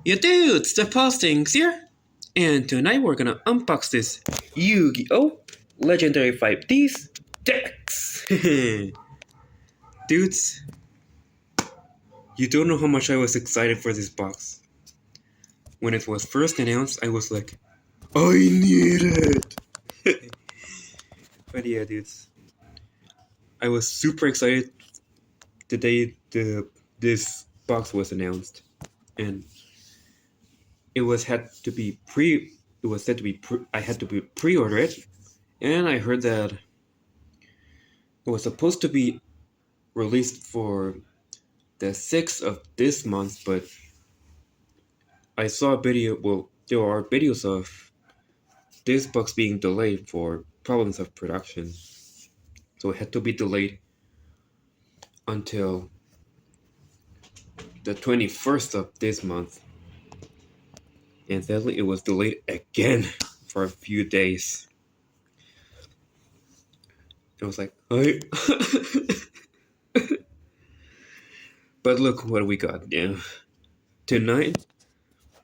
Yo dudes, the postings here! And tonight we're gonna unbox this Yu-Gi-Oh! Legendary 5D's decks! Dudes, you don't know how much I was excited for this box. When it was first announced, I was like, I need it! But yeah, dudes, I was super excited the day this box was announced. And it was had to be pre it was said to be I had to be pre-order it, and I heard that it was supposed to be released for the 6th of this month, but I saw a video. Well, there are videos of this box being delayed for problems of production, so it had to be delayed until the 21st of this month, and sadly it was delayed again for a few days. It was like, I but look what we got. Yeah, tonight,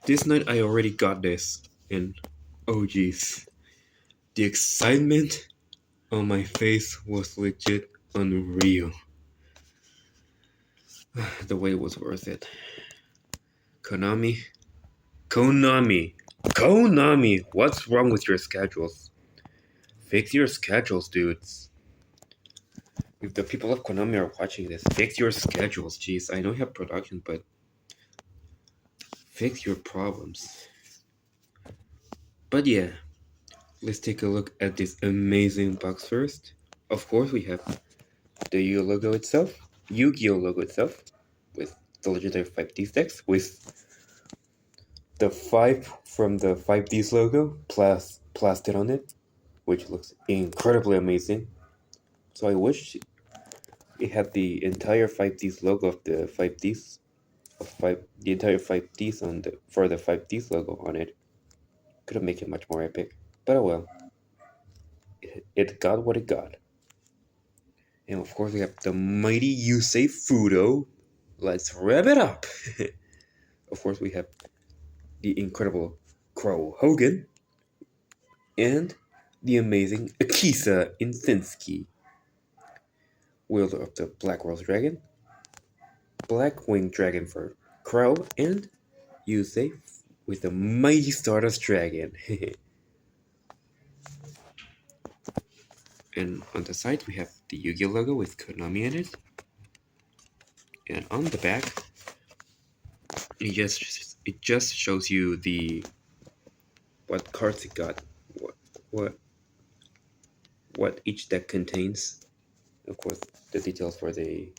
this night I already got this, and oh geez, the excitement on my face was legit unreal. The wait was worth it. Konami, Konami, Konami, what's wrong with your schedules? Fix your schedules, dudes. If the people of Konami are watching this, fix your schedules. Jeez, I know you have production, but fix your problems. But yeah, let's take a look at this amazing box first. Of course, we have the Yu-Gi-Oh logo itself, Yu-Gi-Oh logo itself, with the legendary 5D's decks, with the 5 from the 5D's logo plastered on it, which looks incredibly amazing. So I wish it had the entire 5D's logo of the 5D's, the entire 5D's on for the 5D's logo on it. Could have made it much more epic, but oh well. It got what it got. And of course we have the mighty Yusei Fudo. Let's rev it up! Of course we have the incredible Crow Hogan and the amazing Akisa Insinski, wielder of the Black Rose Dragon, Black Winged Dragon for Crow, and Yusei with the mighty Stardust Dragon. And on the side we have the Yu-Gi-Oh logo with Konami in it. And on the back, it just shows you what cards it got, what each deck contains. Of course, the details for the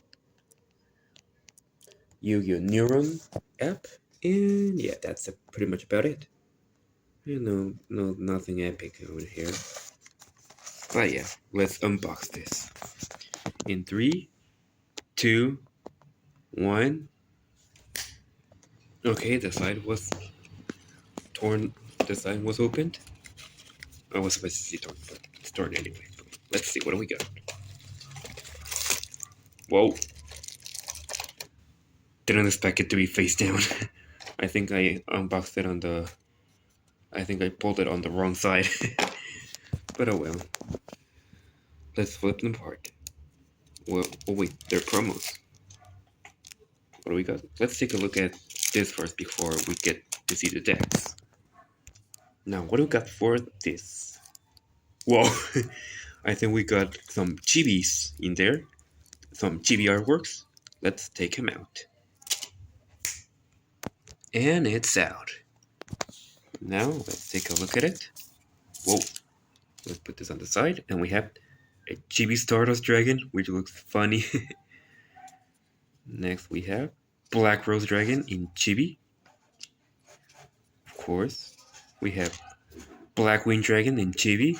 Yu-Gi-Oh Neuron app, and yeah, that's pretty much about it. Nothing epic over here. But yeah, let's unbox this. In 3, 2, 1. Okay, the side was torn. The side was opened. I was supposed to see torn, but it's torn anyway. Let's see, what do we got? Whoa. Didn't expect it to be face down. I think I unboxed it on the... I think I pulled it on the wrong side. But oh well. Let's flip them apart. Well, oh wait, they're promos. What do we got? Let's take a look at this first before we get to see the decks. Now, what do we got for this? Whoa! I think we got some chibis in there. Some chibi artworks. Let's take him out. And it's out. Now, let's take a look at it. Whoa. Let's put this on the side. And we have a chibi Stardust Dragon, which looks funny. Next, we have Black Rose Dragon in chibi. Of course. We have Black Winged Dragon in chibi.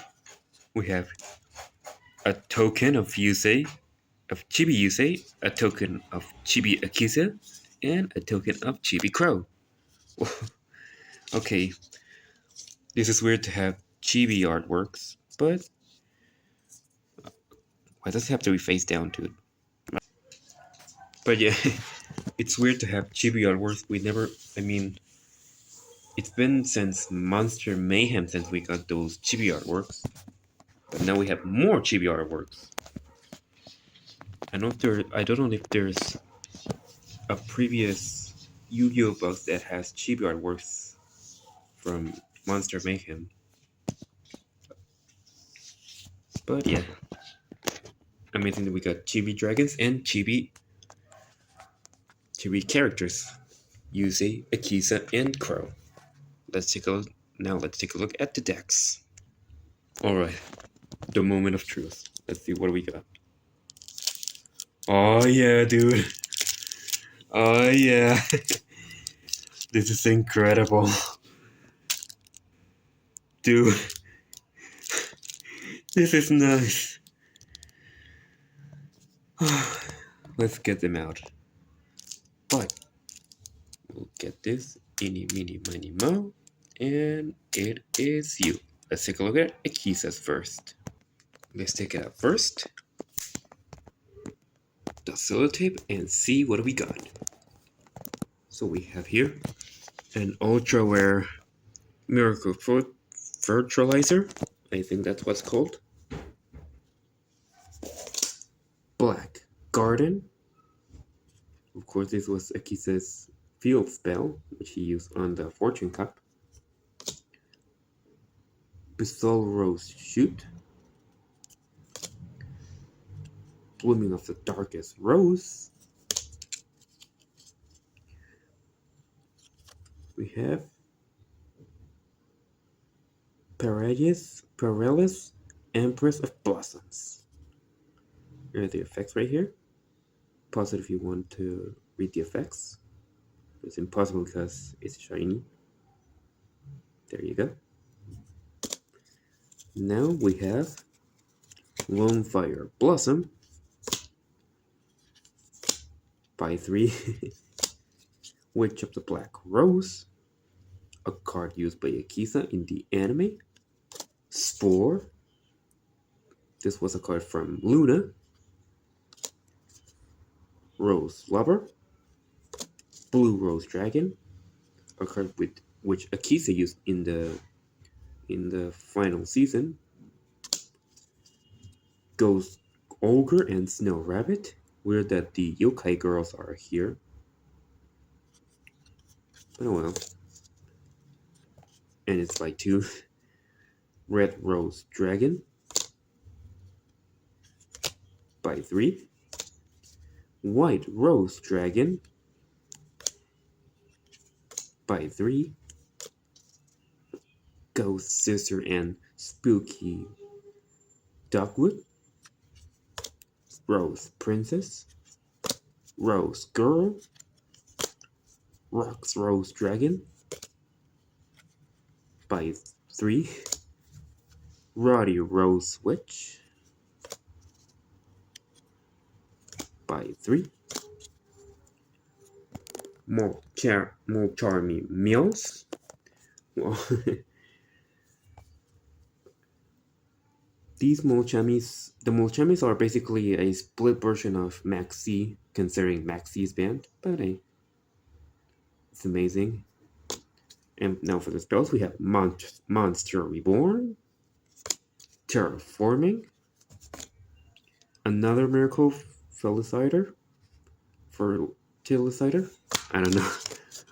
We have a token of Yusei, of Chibi Yusei, a token of Chibi Akisa, and a token of Chibi Crow. Okay, this is weird to have chibi artworks, but why does it have to be face down, dude? But yeah, it's weird to have chibi artworks. It's been since Monster Mayhem since we got those chibi artworks. But now we have more chibi artworks. I don't know if there's a previous Yu-Gi-Oh box that has chibi artworks from Monster Mayhem. But yeah. Amazing that we got chibi dragons and chibi characters. Yusei, Akisa, and Crow. Let's take a look at the decks. Alright. The moment of truth. Let's see what we got. Oh yeah, dude. Oh yeah. This is incredible. Dude. This is nice. Let's get them out. But we'll get this. Eeny, meeny, miny, mo. And it is you. Let's take a look at Akisa's first. Let's take it out first. The sellotape and see what we got. So we have here an ultra rare miracle fertilizer. I think that's what's called. Black Garden. Of course, this was Akisa's field spell, which he used on the Fortune Cup. Basal Rose Shoot. Blooming of the Darkest Rose. We have Paralis, Empress of Blossoms. Here are the effects right here. Pause it if you want to read the effects. It's impossible because it's shiny. There you go. Now we have Lone Fire Blossom by 3. Witch of the Black Rose, a card used by Akisa in the anime. Spore. This was a card from Luna. Rose Lover. Blue Rose Dragon, a card with which Akisa used in the final season. Ghost Ogre and Snow Rabbit. Weird that the yokai girls are here. Oh well. And it's by 2. Red Rose Dragon by 3. White Rose Dragon by 3. Ghost Sister and Spooky Dogwood. Rose Princess. Rose Girl. Rocks Rose Dragon by 3. Roddy Rose Witch by 3. More Charmy Meals. Well, these Molchamis, the Molchamis are basically a split version of Maxi, considering Maxi's band, but it's amazing. And now for the spells, we have Monster Reborn, Terraforming, another Miracle Fertilizer, I don't know,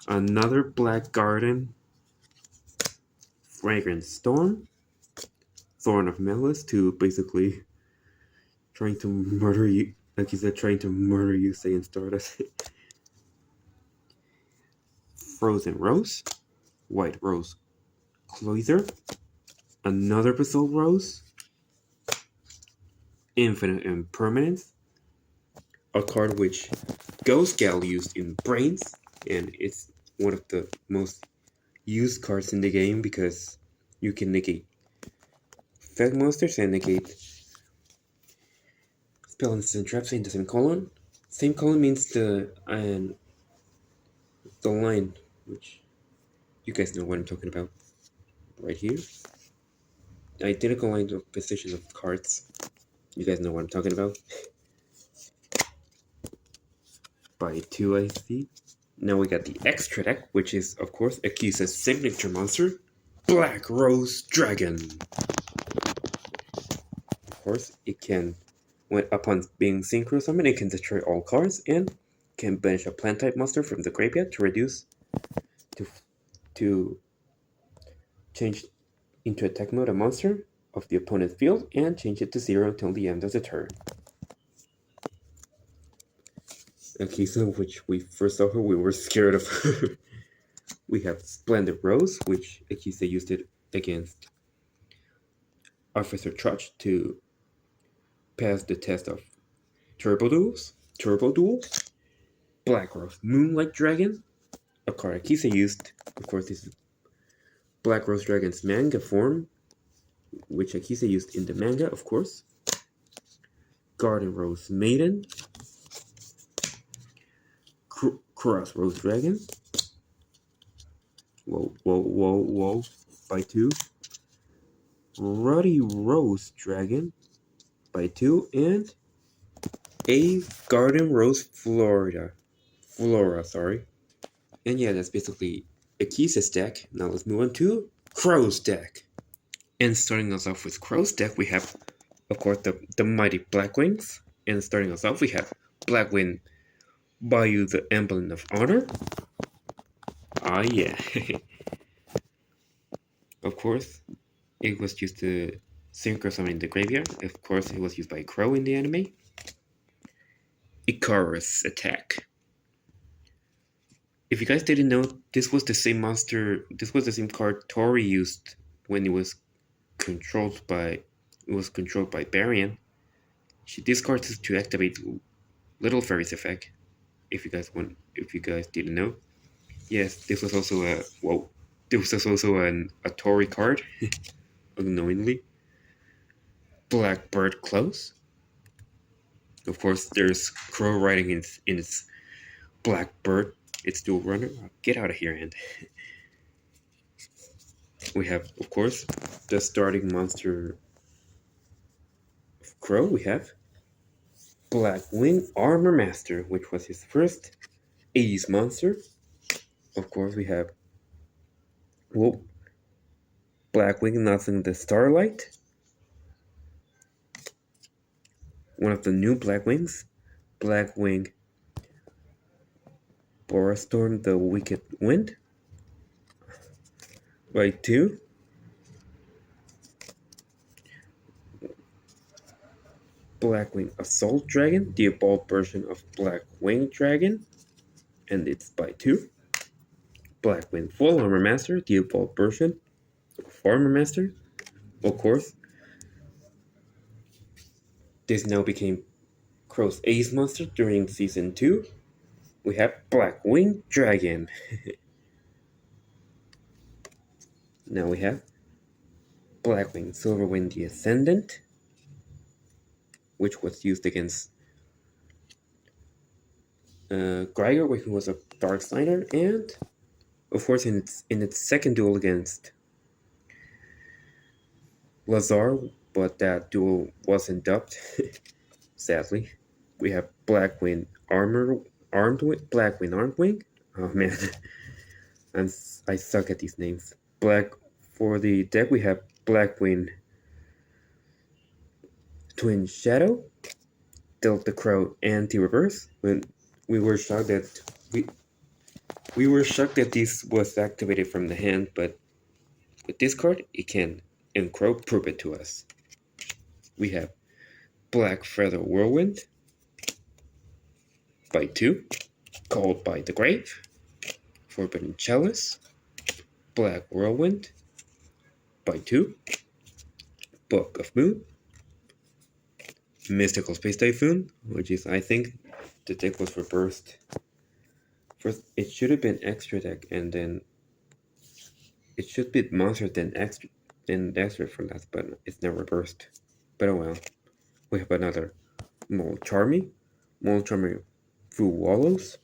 another Black Garden, Fragrant Storm, Thorn of Malice to basically trying to murder you, like he said, trying to murder you, saying Stardust. Frozen Rose, White Rose Cloiser, another Basalt Rose, Infinite Impermanence, a card which Ghost Gal used in Brains, and it's one of the most used cards in the game because you can negate effect monsters and negate spell instant traps in the same column. Same column means the line, which you guys know what I'm talking about. Right here. Identical line of position of cards. You guys know what I'm talking about. By 2, I see. Now we got the extra deck, which is, of course, Akisa's signature monster, Black Rose Dragon. Of course, it can, when upon being synchro summoned, it can destroy all cards and can banish a plant type monster from the graveyard to reduce to change into attack mode a monster of the opponent's field and change it to 0 until the end of the turn. Akisa, which we first saw her, we were scared of her. We have Splendid Rose, which Akisa used it against Officer Trudge to pass the test of Turbo Duel. Black Rose Moonlight Dragon, a card Akisa used. Of course, this is Black Rose Dragon's manga form, which Akisa used in the manga, of course. Garden Rose Maiden, Cross Rose Dragon. Whoa. By 2. Ruddy Rose Dragon. By 2. And a Garden Rose Flora, sorry. And yeah, that's basically Akisa's deck. Now let's move on to Crow's deck. And starting us off with Crow's deck, we have, of course, the mighty Blackwings. And starting us off, we have Blackwing Bayou, the Emblem of Honor. Ah, yeah. Of course, it was used to synchro summon in the graveyard. Of course, it was used by Crow in the anime. Icarus Attack. If you guys didn't know, this was the same monster, this was the same card Tori used when it was controlled by Barian. She discards it to activate Little Fairy's effect. If you guys didn't know. Yes, this was also a Tori card, unknowingly. Blackbird Close. Of course, there's Crow riding in its Blackbird. It's dual runner. Get out of here, and we have, of course, the starting monster of Crow. We have Blackwing Armor Master, which was his first 80s monster. Of course, we have Blackwing Nothing the Starlight. One of the new Blackwings. Blackwing Borastorm the Wicked Wind. By 2. Blackwing Assault Dragon, the evolved version of Blackwing Dragon, and it's by 2. Blackwing Full Armor Master, the evolved version of Armor Master. Of course, this now became Crow's Ace monster during Season 2. We have Blackwing Dragon. Now we have Blackwing Silverwind the Ascendant, which was used against Greiger, who was a Dark Signer, and of course in its second duel against Lazar, but that duel wasn't dubbed, sadly. We have Blackwing Blackwing Armed Wing. Oh man, I suck at these names. For the deck, we have Blackwing Twin Shadow, Delta Crow Anti-Reverse. When we were shocked that this was activated from the hand, but with this card, it can, and Crow prove it to us. We have Black Feather Whirlwind by 2, Called by the Grave, Forbidden Chalice, Black Whirlwind by 2, Book of Moon, Mystical Space Typhoon, which is, I think, the deck was reversed. First, it should have been extra deck, and then it should be monster then extra for that, but it's now reversed. But oh well. We have another Molcharmy Fu Wallows,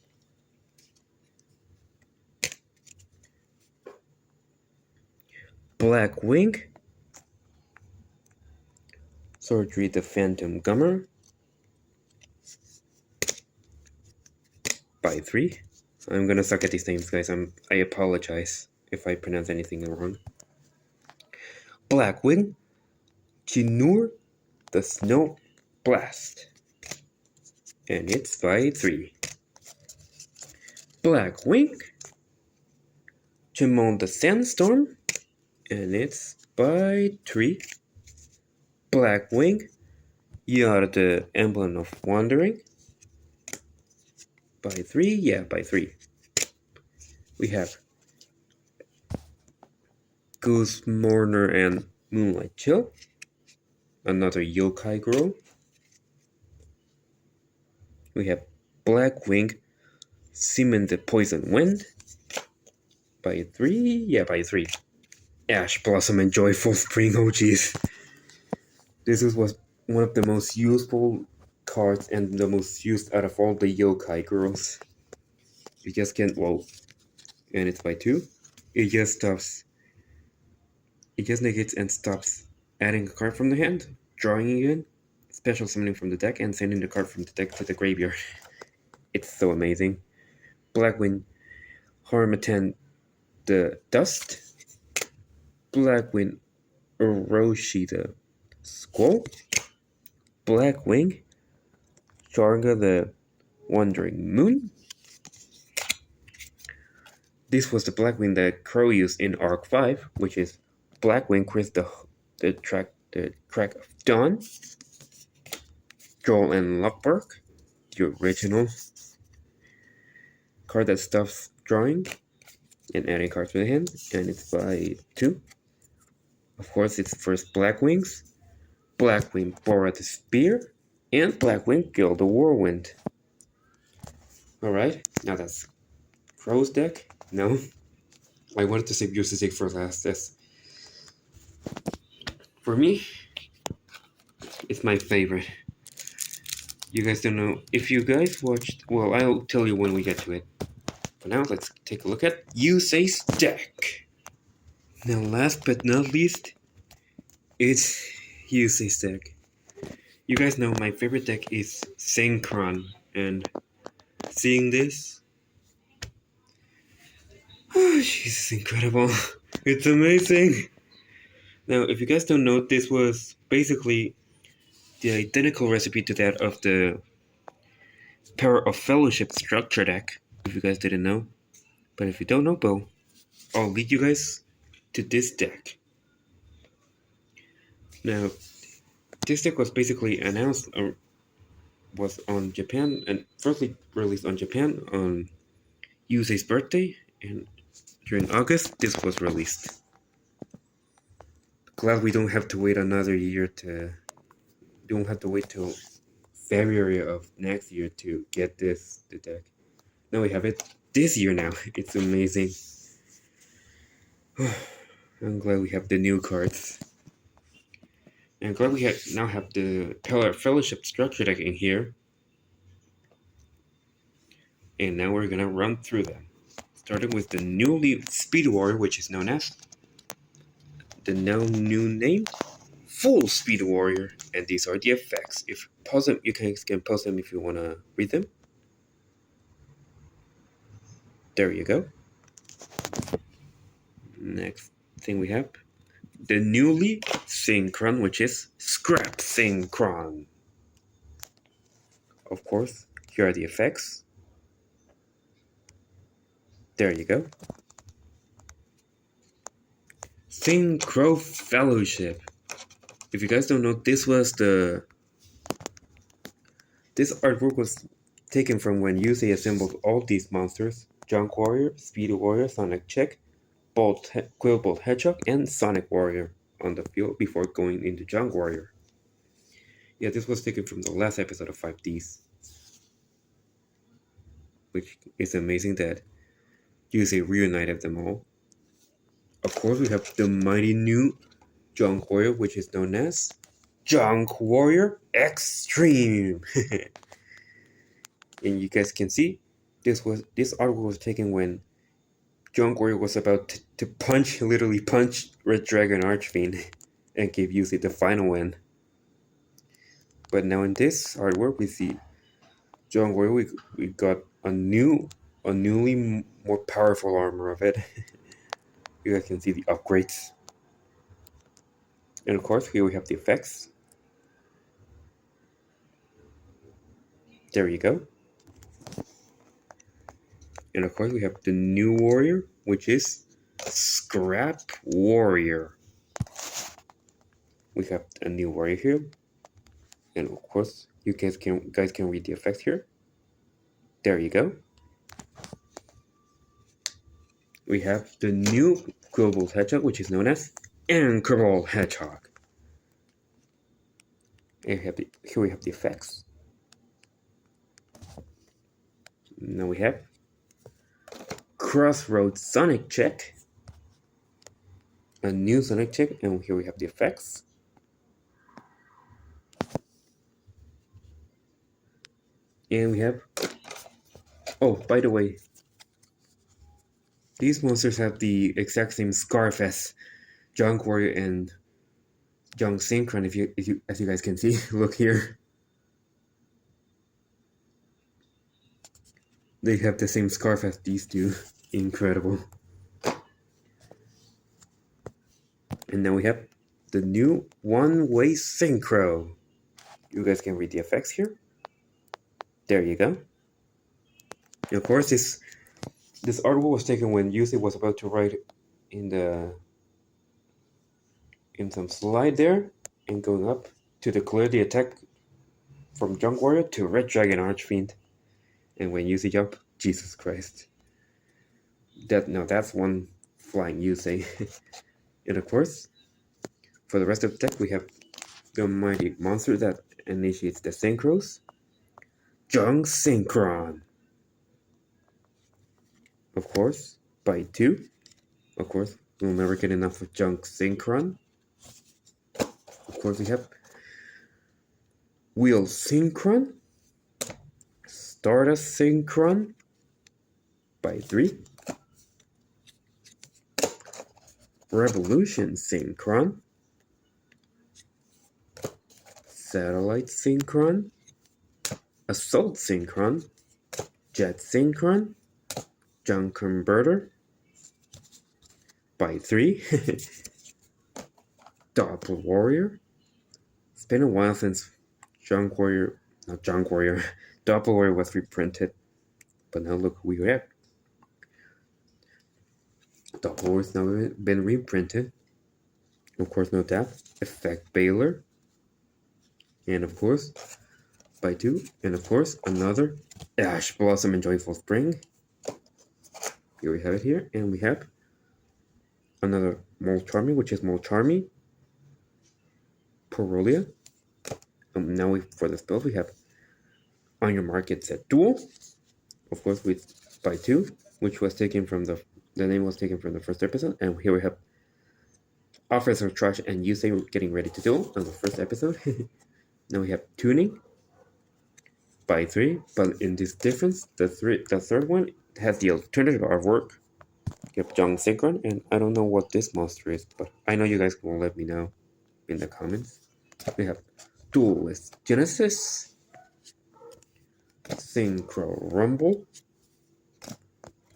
Blackwing, Surgery the Phantom Gummer by 3, I'm gonna suck at these names, guys. I apologize if I pronounce anything wrong. Blackwing, Chinur, the Snow Blast. And it's by 3. Blackwing, Chimon the Sandstorm. And it's by 3. Blackwing, you are the Emblem of Wandering. By 3, yeah, by 3. We have Goose Mourner and Moonlight Chill. Another yokai girl. We have Blackwing, Seaman the Poison Wind. By 3, yeah, by 3. Ash Blossom and Joyful Spring, oh jeez. This was one of the most useful cards and the most used out of all the yokai girls. You just can't, whoa. And it's by 2. It just stops. It just negates and stops adding a card from the hand, drawing it in, special summoning from the deck, and sending the card from the deck to the graveyard. It's so amazing. Blackwing, Harmattan the Dust. Blackwing, Orochi the Squall. Blackwing, Jarga the Wandering Moon. This was the Blackwing that Crow used in Arc 5, which is Blackwing Chris the Crack of Dawn. Joel and Lockberg, the original card that stops drawing and adding cards to the hand, and it's by 2. Of course, it's first Blackwings, Blackwing Bora the Spear, and Blackwing Gil the Whirlwind. Alright, now that's Crow's deck. No, I wanted to save Yours deck for last. For me, it's my favorite. You guys don't know. If you guys watched, well, I'll tell you when we get to it. For now, let's take a look at Yusei's deck. Now, last but not least, it's Yusei's deck. You guys know my favorite deck is Synchron, and seeing this, oh, Jesus, incredible. It's amazing. Now, if you guys don't know, this was basically the identical recipe to that of the Power of Fellowship structure deck, if you guys didn't know. But if you don't know, well, I'll lead you guys to this deck. Now, this deck was basically announced, or was on Japan, and firstly released on Japan on Yusei's birthday, and during August, this was released. Glad we don't have to wait another year don't have to wait till February of next year to get the deck. Now we have it this year now. It's amazing. I'm glad we have the new cards. And I'm glad we now have the Fellowship structure deck in here. And now we're gonna run through them. Starting with the newly Speed Warrior, which is known as the now new name, Full Speed Warrior. And these are the effects. If pause them, you can pause them if you wanna read them. There you go. Next thing we have the newly Synchron, which is Scrap Synchron. Of course, here are the effects. There you go. Synchro Fellowship. If you guys don't know, this artwork was taken from when Yusei assembled all these monsters: Junk Warrior, Speed Warrior, Sonic Check, Quillbolt Hedgehog, and Sonic Warrior on the field before going into Junk Warrior. Yeah, this was taken from the last episode of 5D's. Which is amazing that Yusei reunited them all. Of course, we have the mighty new Junk Warrior, which is known as Junk Warrior Extreme. And you guys can see, this artwork was taken when Junk Warrior was about to literally punch Red Dragon Archfiend and give Yusei the final win. But now in this artwork, we see Junk Warrior, we got a new a newly more powerful armor of it. You guys can see the upgrades. And of course, here we have the effects. There you go. And of course, we have the new warrior, which is Scrap Warrior. We have a new warrior here. And of course, you guys can read the effects here. There you go. We have the new global hedgehog, which is known as Anchorable Hedgehog. And here we have the effects. Now we have Crossroads Sonic Check. A new Sonic Check, and here we have the effects. And we have... Oh, by the way, these monsters have the exact same scarf as Junk Warrior and Junk Synchron, as you guys can see. Look here. They have the same scarf as these two. Incredible. And now we have the new one-way synchro. You guys can read the effects here. There you go. And of course, this artwork was taken when Yusei was about to ride in some slide there, and going up to declare the attack from Junk Warrior to Red Dragon Archfiend. And when Yusei jumped, Jesus Christ. That's one flying Yusei. And of course, for the rest of the deck, we have the mighty monster that initiates the synchros, Junk Synchron. Of course, by 2. Of course, we'll never get enough of Junk Synchron. Of course, we have Wheel Synchron, Stardust Synchron by 3, Revolution Synchron, Satellite Synchron, Assault Synchron, Jet Synchron, Junk Converter by 3, Doppler Warrior. It's been a while since Doppler Warrior was reprinted, but now look who we have. Doppler Warrior's now been reprinted. Of course, note that. Effect Baylor. And of course, by 2. And of course, another Ash Blossom and Joyful Spring. Here we have it here. And we have another Molcharmy, which is Molcharmy Porolia. Now for the spells, we have On Your Mark, Get Set, Duel. Of course, by 2, which was taken from the name was taken from the first episode. And here we have Officer Trash and Yusei getting ready to duel on the first episode. Now we have Tuning by 3, but in this difference, the third one has the alternative artwork. You have Junk Synchron, and I don't know what this monster is, but I know you guys will let me know in the comments. We have Duelist Genesis, Synchro Rumble,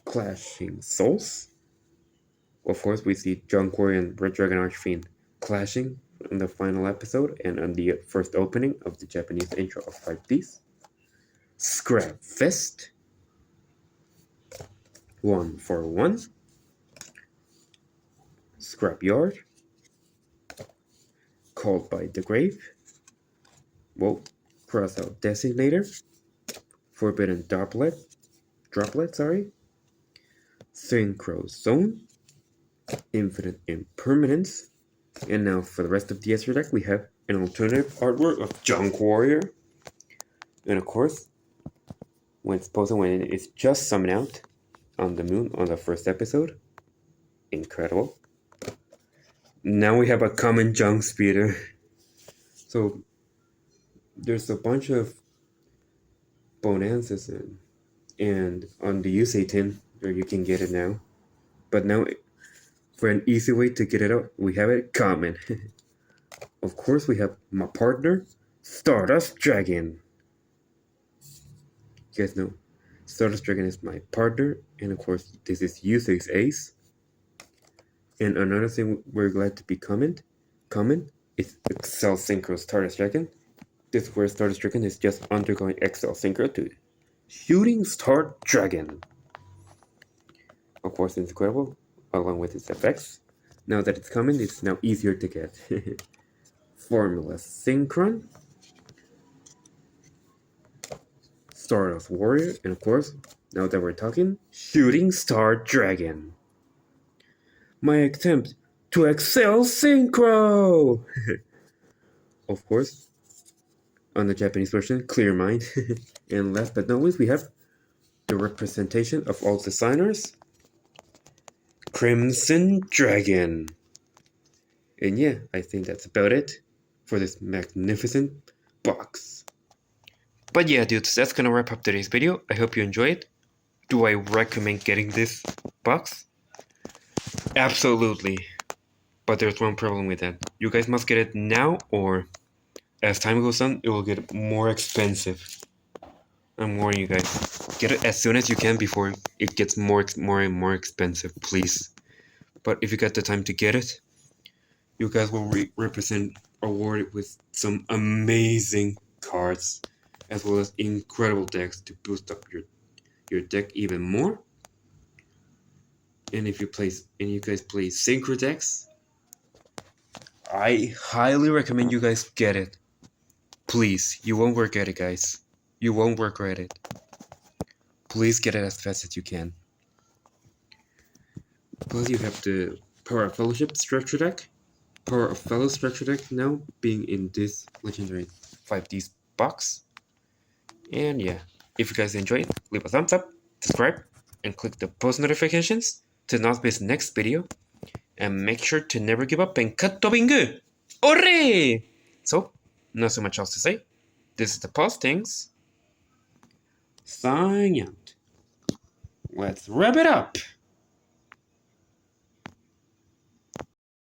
Clashing Souls. Of course, we see Junk Warrior and Red Dragon Archfiend clashing in the final episode and on the first opening of the Japanese intro of 5D's. Scrap Fist, 1 for 1. Scrapyard, Called by the Grave, Crossout Designator, Forbidden Droplet, Synchro Zone, Infinite Impermanence. And now for the rest of the Ezra deck, we have an alternative artwork of Junk Warrior. And of course, when it's just summoned out on the moon on the first episode. Incredible. Now we have a common Junk Speeder. So there's a bunch of bonanzas and on the Yusei tin, where you can get it now. But now, for an easy way to get it out, we have it common. Of course, we have my partner, Stardust Dragon. You guys know Stardust Dragon is my partner, and of course, this is U6 Ace. And another thing we're glad to be common is Excel Synchro Stardust Dragon. This is where Stardust Dragon is just undergoing Excel Synchro to Shooting Star Dragon. Of course, it's incredible, along with its effects. Now that it's coming, it's now easier to get. Formula Synchron, Stardust Warrior, and of course, now that we're talking, Shooting Star Dragon. My attempt to excel synchro! Of course, on the Japanese version, Clear Mind. And last but not least, we have the representation of all designers, Crimson Dragon. And yeah, I think that's about it for this magnificent box. But yeah, dudes, that's gonna wrap up today's video. I hope you enjoyed. Do I recommend getting this box? Absolutely. But there's one problem with that. You guys must get it now, or as time goes on, it will get more expensive. I'm warning you guys. Get it as soon as you can before it gets more and more expensive, please. But if you got the time to get it, you guys will represent awarded with some amazing cards, as well as incredible decks to boost up your deck even more. And if you guys play synchro decks, I highly recommend you guys get it. Please, you won't regret it, guys. You won't regret it. Please get it as fast as you can. Plus, you have the Power of Fellowship structure deck. Power of Fellow structure deck now being in this legendary 5D's box. And yeah, if you guys enjoyed, leave a thumbs up, subscribe, and click the post notifications to not miss the next video. And make sure to never give up and cut bingo! Ore! So, not so much else to say. This is the postings. Sign out. Let's wrap it up!